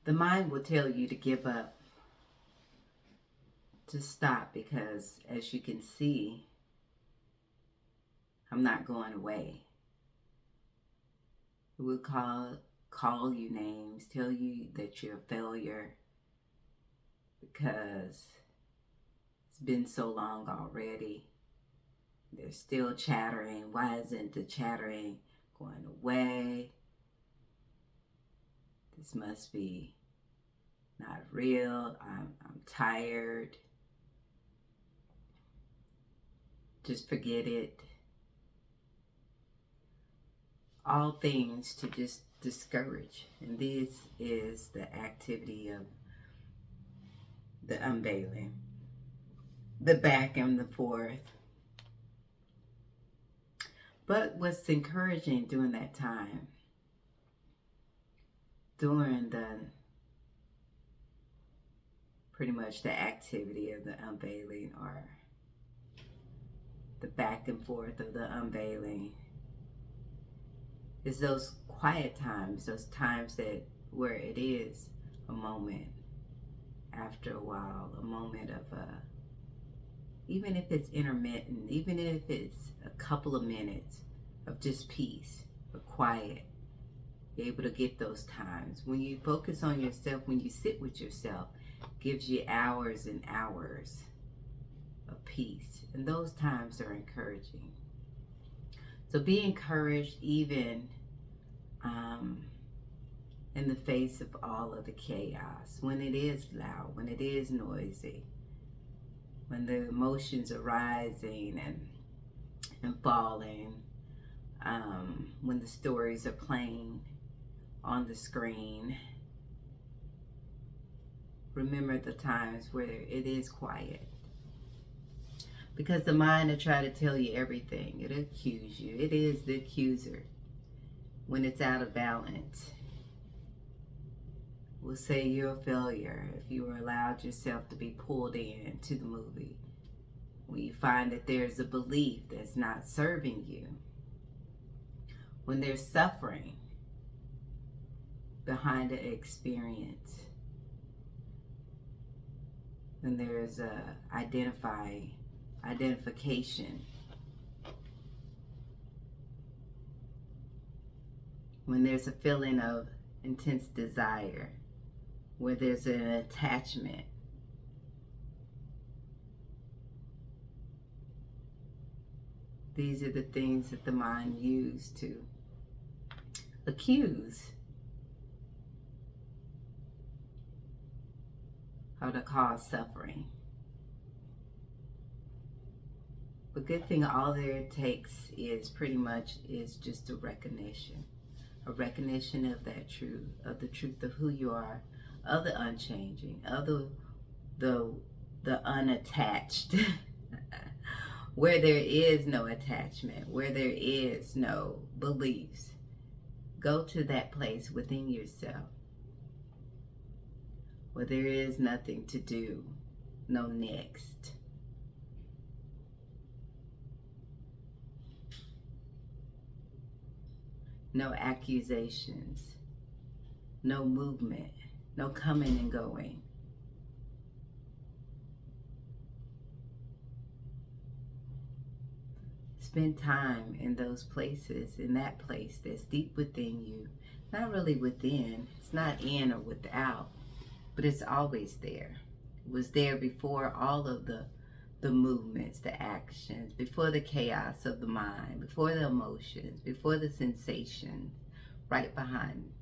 The mind will tell you to give up, to stop, because as you can see, I'm not going away. It will call you names, tell you that you're a failure because it's been so long already. They're still chattering. Why isn't the chattering going away? This must be not real. I'm tired. Just forget it. All things to just discourage. And this is the activity of the unveiling. The back and the forth. But what's encouraging during that time, during pretty much the activity of the unveiling, or the back and forth of the unveiling, is those quiet times, those times where it is a moment after a while, a moment of even if it's intermittent, even if it's a couple of minutes of just peace or quiet, be able to get those times. When you focus on yourself, when you sit with yourself, gives you hours and hours of peace. And those times are encouraging. So be encouraged even in the face of all of the chaos, when it is loud, when it is noisy, when the emotions are rising and falling, when the stories are playing on the screen. Remember the times where it is quiet. Because the mind will try to tell you everything. It'll accuse you. It is the accuser. When it's out of balance, will say you're a failure if you allowed yourself to be pulled in to the movie. When you find that there's a belief that's not serving you. When there's suffering behind the experience. When there's a identification. When there's a feeling of intense desire. Where there's an attachment. These are the things that the mind uses to accuse or to cause suffering. But good thing all there takes is pretty much is just a recognition of that truth, of the truth of who you are, of the unchanging, of the unattached, where there is no attachment, where there is no beliefs. Go to that place within yourself where there is nothing to do, no next. No accusations, no movement, no coming and going. Spend time in those places, in that place that's deep within you. Not really within, it's not in or without, but it's always there. It was there before all of the movements, the actions, before the chaos of the mind, before the emotions, before the sensations, right behind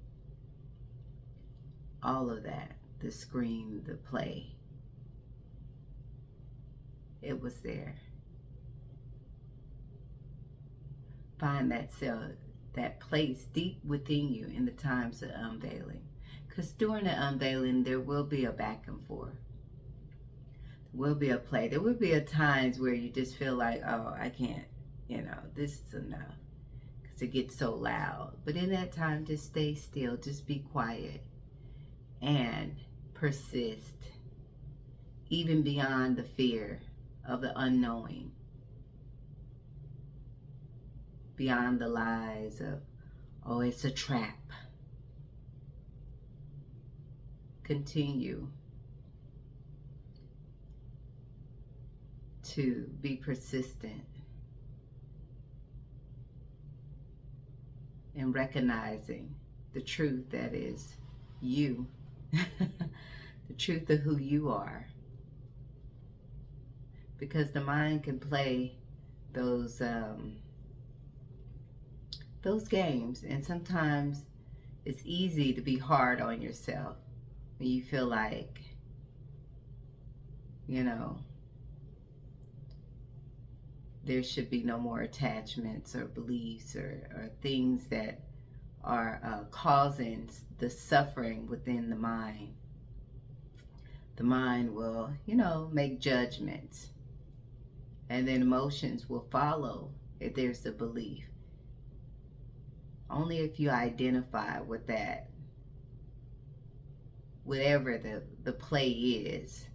all of that, the screen, the play. It was there. Find that self, that place deep within you in the times of unveiling. Because during the unveiling, there will be a back and forth. There will be a play. There will be a times where you just feel like, oh, I can't, this is enough. Because it gets so loud. But in that time, just stay still. Just be quiet. And persist. Even beyond the fear of the unknowing. Beyond the lies of, oh, it's a trap. continue to be persistent in recognizing the truth that is you, the truth of who you are. Because the mind can play those games, and sometimes it's easy to be hard on yourself when you feel like, there should be no more attachments or beliefs or things that are causing the suffering within the mind. The mind will, make judgments, and then emotions will follow if there's a belief. Only if you identify with that, whatever the play is,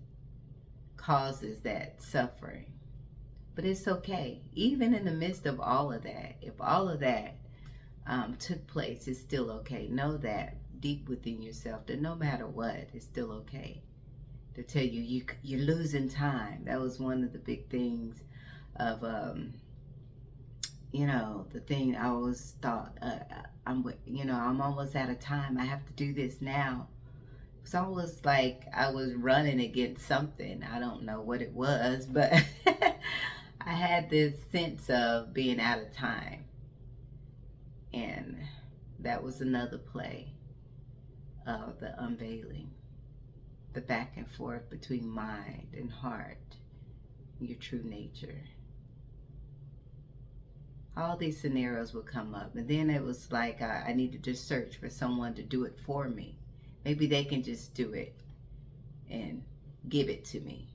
causes that suffering. But it's okay. Even in the midst of all of that, if all of that took place, it's still okay. Know that deep within yourself, that no matter what, it's still okay. To tell you, you're losing time. That was one of the big things of, the thing I always thought, I'm almost out of time. I have to do this now. It's almost like I was running against something. I don't know what it was, but I had this sense of being out of time. And that was another play of the unveiling. The back and forth between mind and heart, your true nature. All these scenarios would come up, and then it was like I needed to search for someone to do it for me. Maybe they can just do it and give it to me,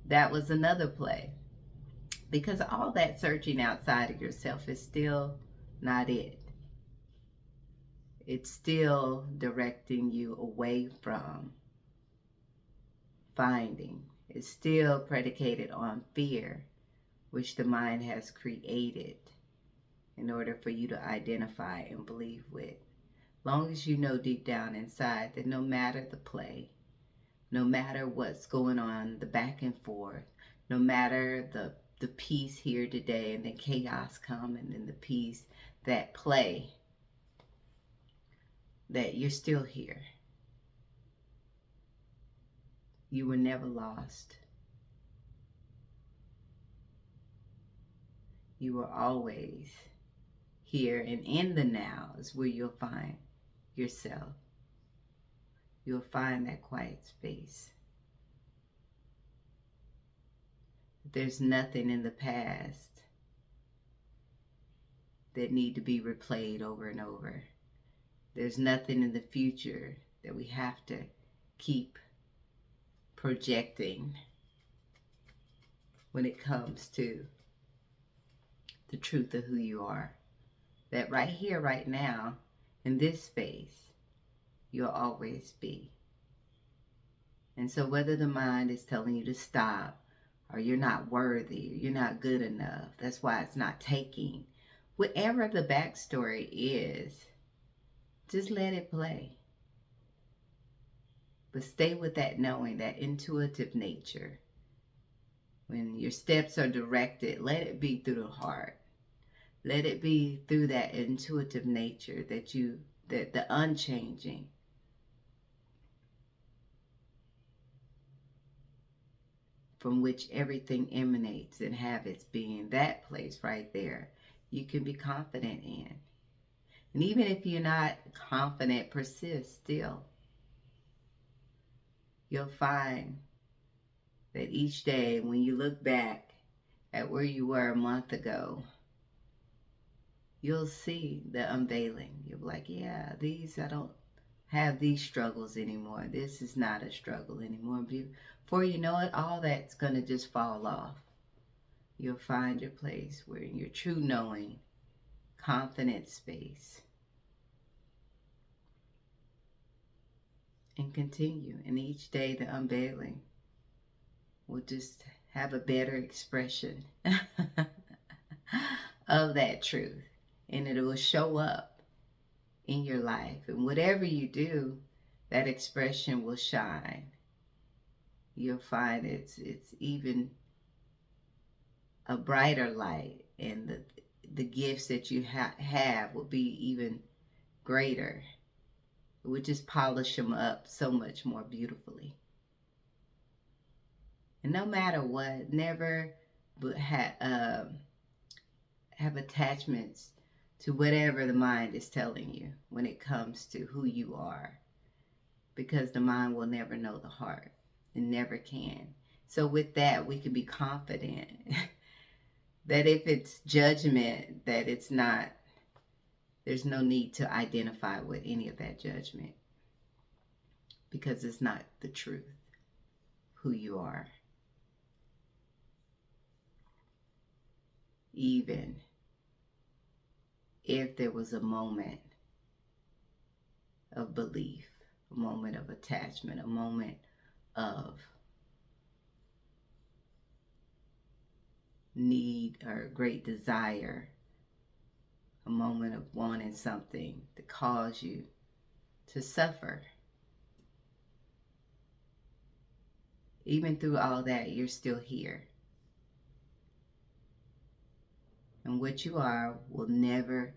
That was another play. Because all that searching outside of yourself is still not it. It's still directing you away from finding. It's still predicated on fear, which the mind has created in order for you to identify and believe with. Long as you know deep down inside that no matter the play, no matter what's going on, the back and forth, no matter the peace here today and the chaos come, and then the peace, that play, that you're still here. You were never lost. You were always here, and in the now is where you'll find yourself. You'll find that quiet space. There's nothing in the past that need to be replayed over and over. There's nothing in the future that we have to keep projecting when it comes to the truth of who you are. That right here, right now, in this space, you'll always be. And so whether the mind is telling you to stop, or you're not worthy, or you're not good enough, that's why it's not taking, whatever the backstory is, just let it play. But stay with that knowing, that intuitive nature. When your steps are directed, let it be through the heart. Let it be through that intuitive nature that the unchanging. From which everything emanates and have its being. That place right there, you can be confident in. And even if you're not confident, persist still. You'll find that each day when you look back at where you were a month ago, you'll see the unveiling. You'll be like, yeah, I don't have these struggles anymore. This is not a struggle anymore. Before you know it, all that's going to just fall off. You'll find your place where in your true knowing, confident space. And continue. And each day the unveiling will just have a better expression of that truth. And it will show up in your life. And whatever you do, that expression will shine. You'll find it's even a brighter light, and the gifts that you have will be even greater. It would just polish them up so much more beautifully. And no matter what, never have attachments to whatever the mind is telling you when it comes to who you are, because the mind will never know the heart. It never can. So with that, we can be confident that if it's judgment, that it's not, there's no need to identify with any of that judgment, because it's not the truth, who you are. Even if there was a moment of belief, a moment of attachment, a moment of need or great desire, a moment of wanting something to cause you to suffer. Even through all that, you're still here. And what you are will never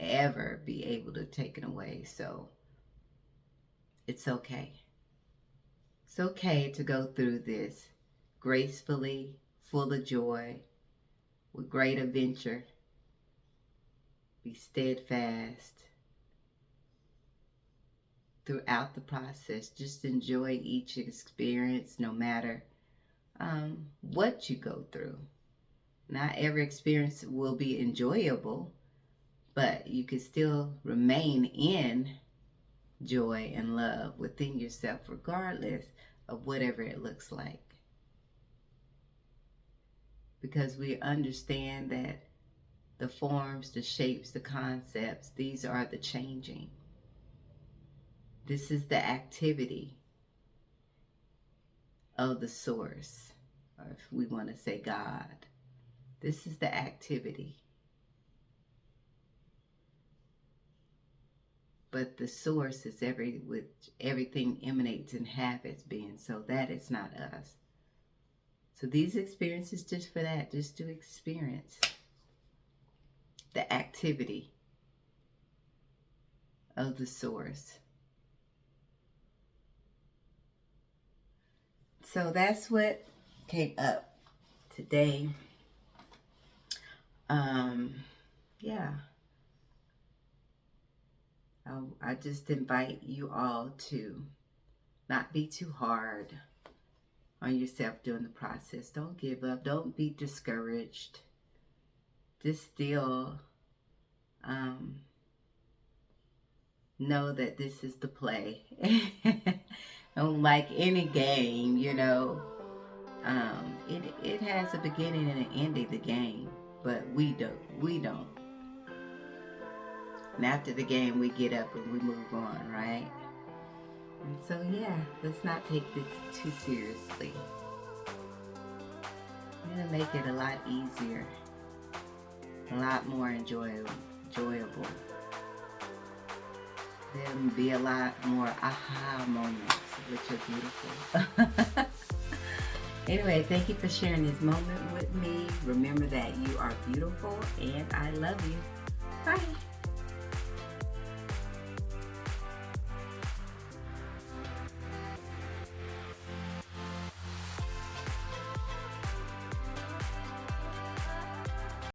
ever be able to take it away. So it's okay. It's okay to go through this gracefully, full of joy, with great adventure. Be steadfast throughout the process. Just enjoy each experience, no matter what you go through. Not every experience will be enjoyable, but you can still remain in joy and love within yourself, regardless of whatever it looks like. Because we understand that the forms, the shapes, the concepts, these are the changing. This is the activity of the source, or if we want to say God. This is the activity. But the source is everything emanates and have its being, so that is not us. So these experiences just for that, just to experience the activity of the source. So that's what came up today. Yeah. I just invite you all to not be too hard on yourself during the process. Don't give up. Don't be discouraged. Just still know that this is the play. Like any game, you know, it has a beginning and an ending, the game, but we don't. And after the game, we get up and we move on, right? And so, yeah, let's not take this too seriously. We're going to make it a lot easier, a lot more enjoyable. There'll be a lot more aha moments, which are beautiful. Anyway, thank you for sharing this moment with me. Remember that you are beautiful, and I love you. Bye.